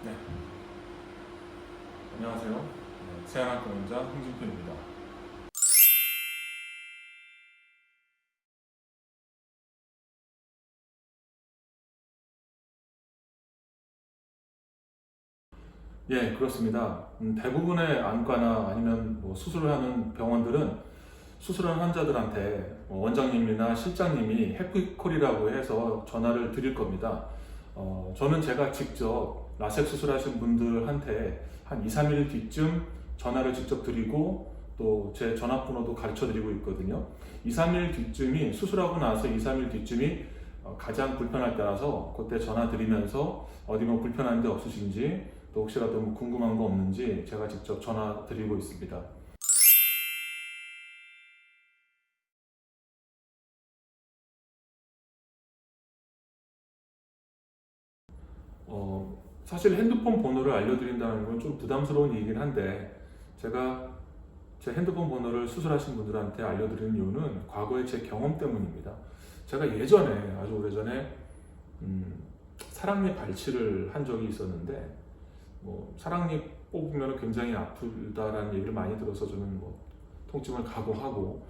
네, 안녕하세요. 네, 세안학 공연자 홍진표입니다. 예, 그렇습니다. 대부분의 안과나 아니면 뭐 수술을 하는 병원들은 수술하는 환자들한테 원장님이나 실장님이 해피콜이라고 해서 전화를 드릴 겁니다. 저는 제가 직접 라섹 수술하신 분들한테 한 2, 3일 뒤쯤 전화를 직접 드리고 또 제 전화번호도 가르쳐 드리고 있거든요. 2, 3일 뒤쯤이 수술하고 나서 2, 3일 뒤쯤이 가장 불편할 때라서 그때 전화 드리면서 어디 뭐 불편한 데 없으신지 또 혹시라도 뭐 궁금한 거 없는지 제가 직접 전화 드리고 있습니다. 사실 핸드폰 번호를 알려드린다는 건 좀 부담스러운 얘기긴 한데 제가 제 핸드폰 번호를 수술하신 분들한테 알려드리는 이유는 과거의 제 경험 때문입니다. 제가 예전에 아주 오래전에 사랑니 발치를 한 적이 있었는데 뭐 사랑니 뽑으면 굉장히 아프다라는 얘기를 많이 들어서 저는 뭐 통증을 각오하고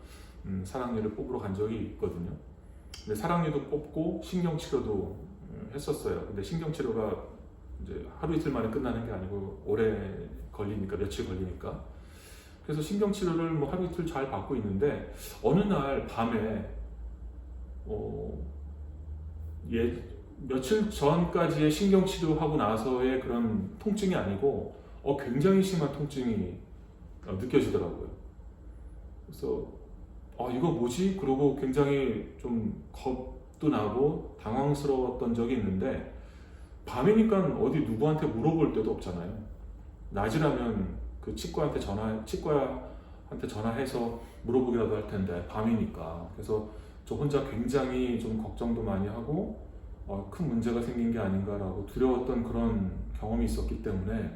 사랑니를 뽑으러 간 적이 있거든요. 근데 사랑니도 뽑고 신경치료도 했었어요. 근데 신경치료가 이제 하루 이틀 만에 끝나는 게 아니고 오래 걸리니까 며칠 걸리니까 그래서 신경치료를 뭐 하루 이틀 잘 받고 있는데 어느 날 밤에 어, 예, 며칠 전까지의 신경치료하고 나서의 그런 통증이 아니고 굉장히 심한 통증이 느껴지더라고요. 그래서 이거 뭐지? 그러고 굉장히 좀 겁도 나고 당황스러웠던 적이 있는데 밤이니까 어디 누구한테 물어볼 데도 없잖아요. 낮이라면 그 치과한테 전화해서 물어보기라도 할 텐데 밤이니까. 그래서 저 혼자 굉장히 좀 걱정도 많이 하고 큰 문제가 생긴 게 아닌가라고 두려웠던 그런 경험이 있었기 때문에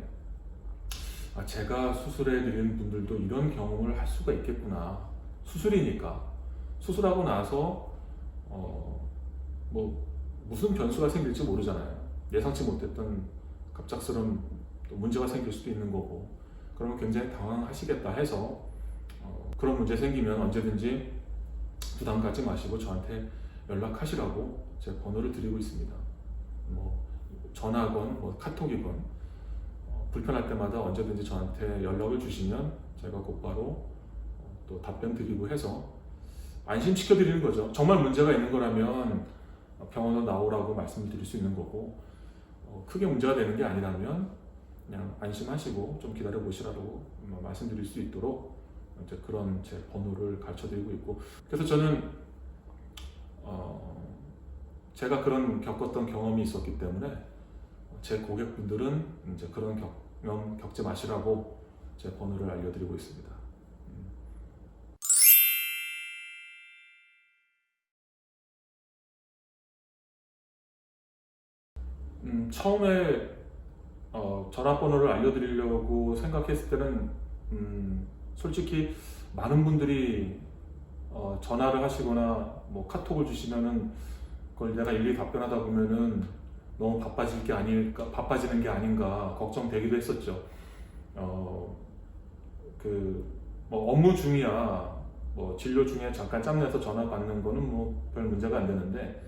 제가 수술해 드리는 분들도 이런 경험을 할 수가 있겠구나. 수술이니까. 수술하고 나서 뭐 무슨 변수가 생길지 모르잖아요. 예상치 못했던 갑작스러운 또 문제가 생길 수도 있는 거고 그러면 굉장히 당황하시겠다 해서 그런 문제 생기면 언제든지 부담 갖지 마시고 저한테 연락하시라고 제 번호를 드리고 있습니다. 뭐 전화건 뭐 카톡이건 불편할 때마다 언제든지 저한테 연락을 주시면 제가 곧바로 또 답변 드리고 해서 안심시켜 드리는 거죠. 정말 문제가 있는 거라면 병원으로 나오라고 말씀드릴 수 있는 거고 크게 문제가 되는 게 아니라면 그냥 안심하시고 좀 기다려 보시라고 말씀드릴 수 있도록 이제 그런 제 번호를 가르쳐 드리고 있고 그래서 저는 제가 그런 겪었던 경험이 있었기 때문에 제 고객분들은 이제 그런 경험 겪지 마시라고 제 번호를 알려드리고 있습니다. 처음에 전화번호를 알려드리려고 생각했을 때는 솔직히 많은 분들이 전화를 하시거나 뭐 카톡을 주시면은 그걸 내가 일일이 답변하다 보면은 너무 바빠지는 게 아닌가 걱정되기도 했었죠. 그뭐 업무 중이야 뭐 진료 중에 잠깐 짬내서 전화 받는 거는 뭐 별 문제가 안 되는데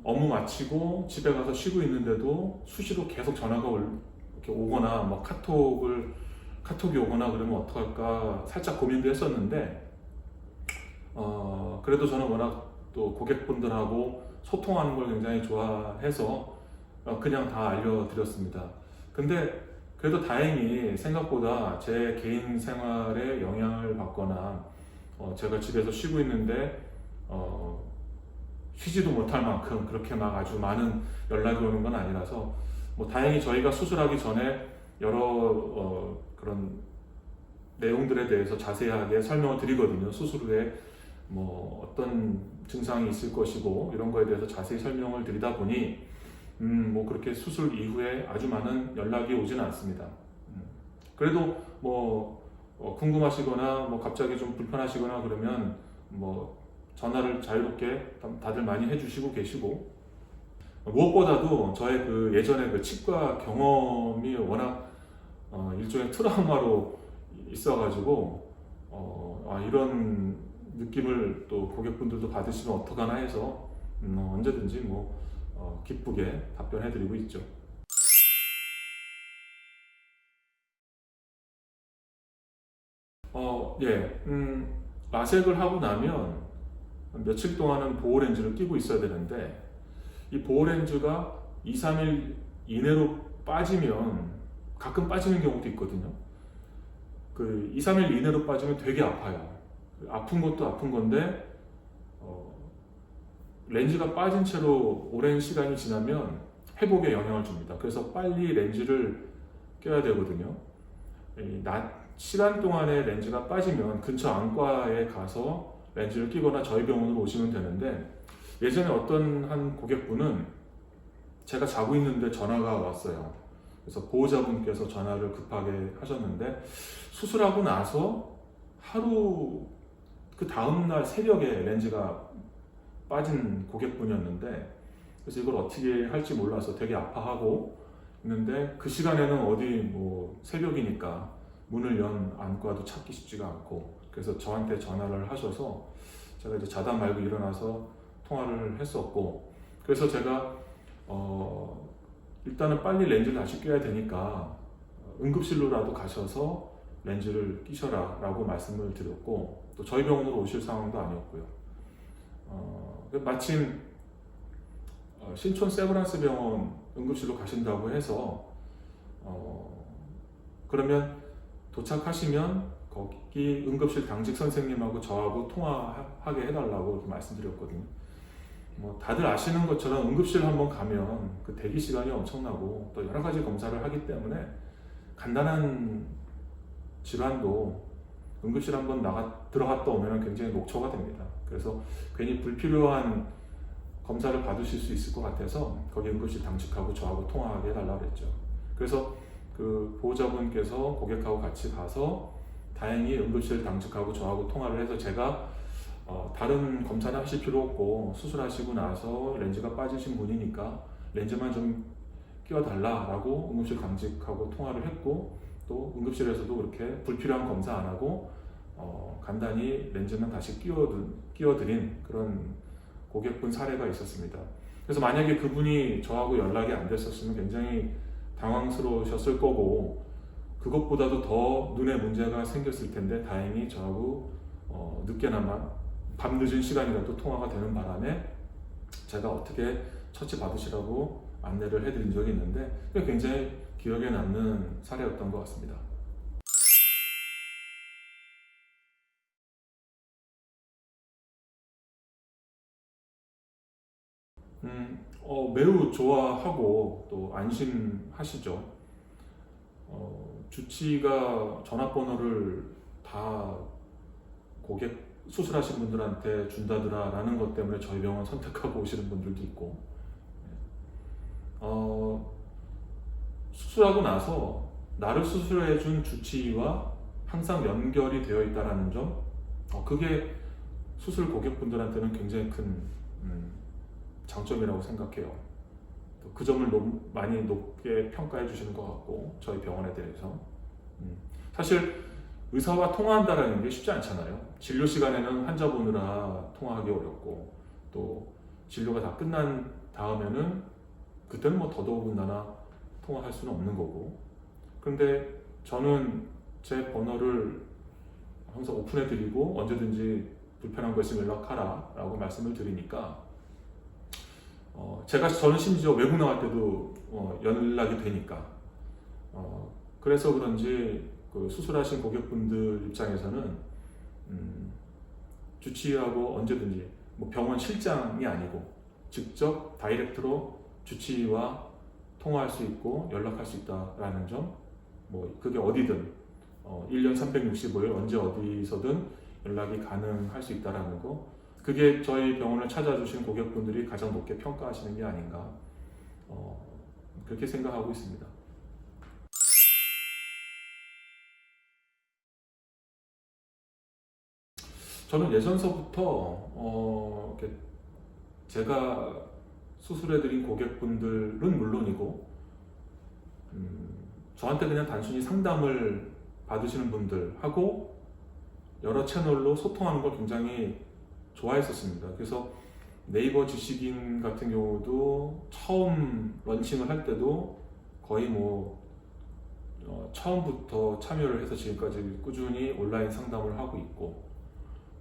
업무 마치고 집에 가서 쉬고 있는데도 수시로 계속 이렇게 오거나 뭐 카톡이 오거나 그러면 어떡할까 살짝 고민도 했었는데 그래도 저는 워낙 또 고객분들하고 소통하는 걸 굉장히 좋아해서 그냥 다 알려드렸습니다. 근데 그래도 다행히 생각보다 제 개인 생활에 영향을 받거나 제가 집에서 쉬고 있는데 쉬지도 못할 만큼 그렇게 막 아주 많은 연락이 오는 건 아니라서 뭐 다행히 저희가 수술하기 전에 여러 그런 내용들에 대해서 자세하게 설명을 드리거든요. 수술 후에 뭐 어떤 증상이 있을 것이고 이런 거에 대해서 자세히 설명을 드리다 보니 뭐 그렇게 수술 이후에 아주 많은 연락이 오지는 않습니다. 그래도 뭐 궁금하시거나 뭐 갑자기 좀 불편하시거나 그러면 뭐 전화를 자유롭게 다들 많이 해주시고 계시고 무엇보다도 저의 그 예전에 그 치과 경험이 워낙 일종의 트라우마로 있어가지고 이런 느낌을 또 고객분들도 받으시면 어떡하나 해서 언제든지 기쁘게 답변해드리고 있죠. 예, 라섹을 하고 나면 며칠 동안은 보호 렌즈를 끼고 있어야 되는데 이 보호 렌즈가 2, 3일 이내로 빠지면 가끔 빠지는 경우도 있거든요. 그 2, 3일 이내로 빠지면 되게 아파요. 아픈 것도 아픈 건데 렌즈가 빠진 채로 오랜 시간이 지나면 회복에 영향을 줍니다. 그래서 빨리 렌즈를 껴야 되거든요. 낮 시간 동안에 렌즈가 빠지면 근처 안과에 가서 렌즈를 끼거나 저희 병원으로 오시면 되는데 예전에 어떤 한 고객분은 제가 자고 있는데 전화가 왔어요. 그래서 보호자분께서 전화를 급하게 하셨는데 수술하고 나서 하루 그 다음날 새벽에 렌즈가 빠진 고객분이었는데 그래서 이걸 어떻게 할지 몰라서 되게 아파하고 있는데 그 시간에는 어디 새벽이니까 문을 연 안과도 찾기 쉽지가 않고 그래서 저한테 전화를 하셔서 제가 이제 자다 말고 일어나서 통화를 했었고 그래서 제가 일단은 빨리 렌즈를 다시 껴야 되니까 응급실로라도 가셔서 렌즈를 끼셔라 라고 말씀을 드렸고 또 저희 병원으로 오실 상황도 아니었고요. 마침 신촌 세브란스 병원 응급실로 가신다고 해서 그러면 도착하시면 거기 응급실 당직 선생님하고 저하고 통화하게 해달라고 말씀드렸거든요. 다들 아시는 것처럼 응급실 한번 가면 그 대기 시간이 엄청나고 또 여러 가지 검사를 하기 때문에 간단한 질환도 응급실 한번 들어갔다 오면 굉장히 녹초가 됩니다. 그래서 괜히 불필요한 검사를 받으실 수 있을 것 같아서 거기 응급실 당직하고 저하고 통화하게 해달라고 했죠. 그래서 그 보호자분께서 고객하고 같이 가서 다행히 응급실 당직하고 저하고 통화를 해서 제가 다른 검사는 하실 필요 없고 수술하시고 나서 렌즈가 빠지신 분이니까 렌즈만 좀 끼워달라라고 응급실 당직하고 통화를 했고 또 응급실에서도 그렇게 불필요한 검사 안 하고 간단히 렌즈만 다시 끼워드린 그런 고객분 사례가 있었습니다. 그래서 만약에 그분이 저하고 연락이 안 됐었으면 굉장히 당황스러우셨을 거고 그것보다도 더 눈에 문제가 생겼을 텐데 다행히 저하고 늦게나마 밤늦은 시간이라도 통화가 되는 바람에 제가 어떻게 처치 받으시라고 안내를 해드린 적이 있는데 굉장히 기억에 남는 사례였던 것 같습니다. 매우 좋아하고 또 안심하시죠. 주치의가 전화번호를 다 고객 수술하신 분들한테 준다더라라는 것 때문에 저희 병원 선택하고 오시는 분들도 있고 수술하고 나서 나를 수술해 준 주치의와 항상 연결이 되어 있다는 점 그게 수술 고객분들한테는 굉장히 큰 장점이라고 생각해요. 그 점을 많이 높게 평가해 주시는 것 같고 저희 병원에 대해서 사실 의사와 통화한다는 게 쉽지 않잖아요. 진료 시간에는 환자 보느라 통화하기 어렵고 또 진료가 다 끝난 다음에는 그때는 더더군다나 통화할 수는 없는 거고 그런데 저는 제 번호를 항상 오픈해 드리고 언제든지 불편한 거 있으면 연락하라 라고 말씀을 드리니까 저는 심지어 외국 나갈 때도 연락이 되니까 그래서 그런지 그 수술하신 고객분들 입장에서는 주치의하고 언제든지 병원 실장이 아니고 직접 다이렉트로 주치의와 통화할 수 있고 연락할 수 있다라는 점 그게 어디든 1년 365일 언제 어디서든 연락이 가능할 수 있다라는 거 그게 저희 병원을 찾아주신 고객분들이 가장 높게 평가하시는 게 아닌가 그렇게 생각하고 있습니다. 저는 예전서부터 제가 수술해드린 고객분들은 물론이고 저한테 그냥 단순히 상담을 받으시는 분들하고 여러 채널로 소통하는 걸 굉장히 좋아했었습니다. 그래서 네이버 지식인 같은 경우도 처음 런칭을 할 때도 거의 처음부터 참여를 해서 지금까지 꾸준히 온라인 상담을 하고 있고,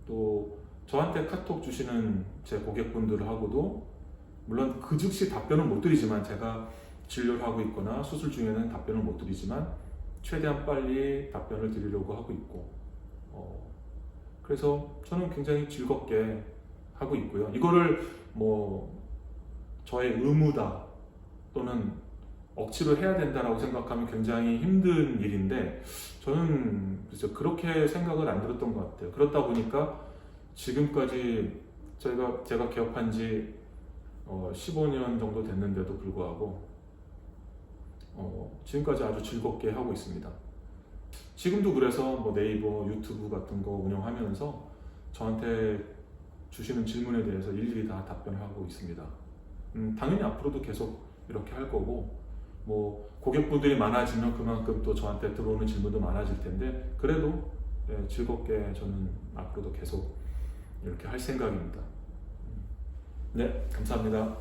또 저한테 카톡 주시는 제 고객분들하고도 물론 그 즉시 답변은 못 드리지만, 제가 진료를 하고 있거나 수술 중에는 답변을 못 드리지만 최대한 빨리 답변을 드리려고 하고 있고, 그래서 저는 굉장히 즐겁게 하고 있고요. 이거를 저의 의무다 또는 억지로 해야 된다라고 생각하면 굉장히 힘든 일인데, 저는 그래서 그렇게 생각을 안 들었던 것 같아요. 그렇다 보니까 지금까지 제가 개업한 지 15년 정도 됐는데도 불구하고 지금까지 아주 즐겁게 하고 있습니다. 지금도 그래서 네이버, 유튜브 같은 거 운영하면서 저한테 주시는 질문에 대해서 일일이 다 답변하고 있습니다. 당연히 앞으로도 계속 이렇게 할 거고, 고객분들이 많아지면 그만큼 또 저한테 들어오는 질문도 많아질 텐데, 그래도 즐겁게 저는 앞으로도 계속 이렇게 할 생각입니다. 네, 감사합니다.